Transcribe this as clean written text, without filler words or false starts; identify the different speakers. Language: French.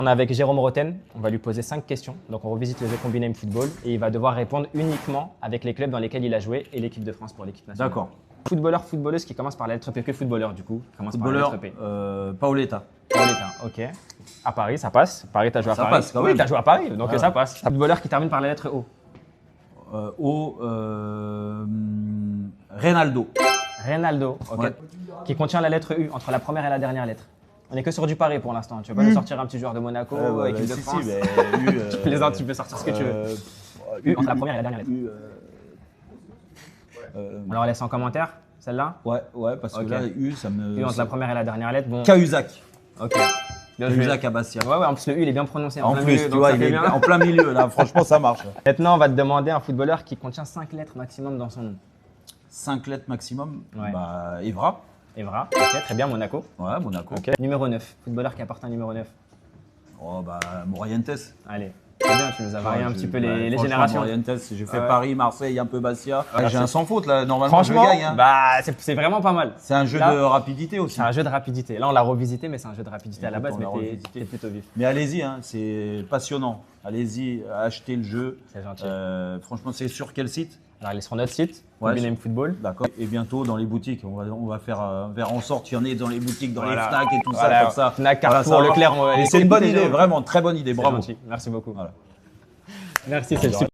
Speaker 1: On est avec Jérôme Roten, on va lui poser 5 questions. Donc on revisite le jeu Combiname Football et il va devoir répondre uniquement avec les clubs dans lesquels il a joué et l'équipe de France pour l'équipe nationale.
Speaker 2: D'accord.
Speaker 1: Footballeur, footballeuse qui commence par la lettre P. Que footballeur du coup commence
Speaker 2: Footballeur,
Speaker 1: par la lettre P.
Speaker 2: Paoletta.
Speaker 1: Paoletta, ok. À Paris, ça passe. Paris, t'as joué à
Speaker 2: Ça
Speaker 1: Paris.
Speaker 2: passe quand
Speaker 1: Oui,
Speaker 2: même.
Speaker 1: t'as joué à Paris, donc
Speaker 2: Ah,
Speaker 1: ça passe. Footballeur qui termine par la lettre O.
Speaker 2: Reynaldo.
Speaker 1: Reynaldo, ok.
Speaker 2: Ouais.
Speaker 1: Qui contient la lettre U entre la première et la dernière lettre. On est que sur du Paris pour l'instant. Tu veux pas nous sortir un petit joueur de Monaco, équipe de France. Tu plaisantes, tu peux sortir ce que tu veux. U entre la première et la dernière lettre. On leur laisse en commentaire, celle-là.
Speaker 2: Ouais, parce que
Speaker 1: Ok.
Speaker 2: là, U, ça me.
Speaker 1: U entre la première et la dernière lettre. Bon.
Speaker 2: Cahuzac.
Speaker 1: Ok. Bien joué.
Speaker 2: Cahuzac à Bastia.
Speaker 1: Ouais, en plus le U il est bien prononcé.
Speaker 2: En
Speaker 1: plein
Speaker 2: plus,
Speaker 1: milieu,
Speaker 2: tu
Speaker 1: donc
Speaker 2: vois,
Speaker 1: ça
Speaker 2: il
Speaker 1: fait
Speaker 2: est
Speaker 1: bien.
Speaker 2: en plein milieu là. Franchement, ça marche.
Speaker 1: Maintenant, on va te demander un footballeur qui contient 5 lettres maximum dans son nom.
Speaker 2: 5 lettres maximum.
Speaker 1: Ouais.
Speaker 2: Bah, Evra.
Speaker 1: Evra, ok, très bien, Monaco.
Speaker 2: Ouais, Monaco.
Speaker 1: Ok. Numéro 9, footballeur qui apporte un numéro 9.
Speaker 2: Oh, bah, Morientes.
Speaker 1: Allez, très bien, tu nous as varié un petit peu les
Speaker 2: franchement,
Speaker 1: générations.
Speaker 2: Morientes, j'ai fait
Speaker 1: Ouais.
Speaker 2: Paris, Marseille, un peu Bastia.
Speaker 1: Ouais,
Speaker 2: J'ai
Speaker 1: c'est-
Speaker 2: un sans faute là, normalement
Speaker 1: Franchement,
Speaker 2: je gagne. Hein.
Speaker 1: bah, c'est vraiment pas mal.
Speaker 2: C'est un jeu
Speaker 1: Là,
Speaker 2: de rapidité aussi.
Speaker 1: C'est un jeu de rapidité. Là, on l'a revisité, mais c'est un jeu de rapidité à la
Speaker 2: Écoute,
Speaker 1: base,
Speaker 2: on
Speaker 1: mais
Speaker 2: l'a
Speaker 1: t'es
Speaker 2: revisité.
Speaker 1: plutôt vif.
Speaker 2: Mais allez-y, hein, c'est passionnant. Allez-y, achetez le jeu.
Speaker 1: C'est gentil.
Speaker 2: Franchement, c'est sur quel site?
Speaker 1: Alors, elle est sur notre site,
Speaker 2: Ouais,
Speaker 1: Combiname Football.
Speaker 2: D'accord. Et bientôt dans les boutiques. On va faire en sorte qu'il y en ait dans les boutiques, dans
Speaker 1: Voilà.
Speaker 2: les Fnac et tout
Speaker 1: Voilà.
Speaker 2: ça, comme ça.
Speaker 1: Fnac,
Speaker 2: Voilà,
Speaker 1: Carrefour,
Speaker 2: ça va.
Speaker 1: Leclerc, on va
Speaker 2: Et
Speaker 1: les
Speaker 2: c'est une bonne
Speaker 1: écouter,
Speaker 2: idée,
Speaker 1: Jérôme.
Speaker 2: vraiment, très bonne idée.
Speaker 1: C'est
Speaker 2: Bravo.
Speaker 1: gentil. Merci beaucoup.
Speaker 2: Voilà.
Speaker 1: Merci, c'est super.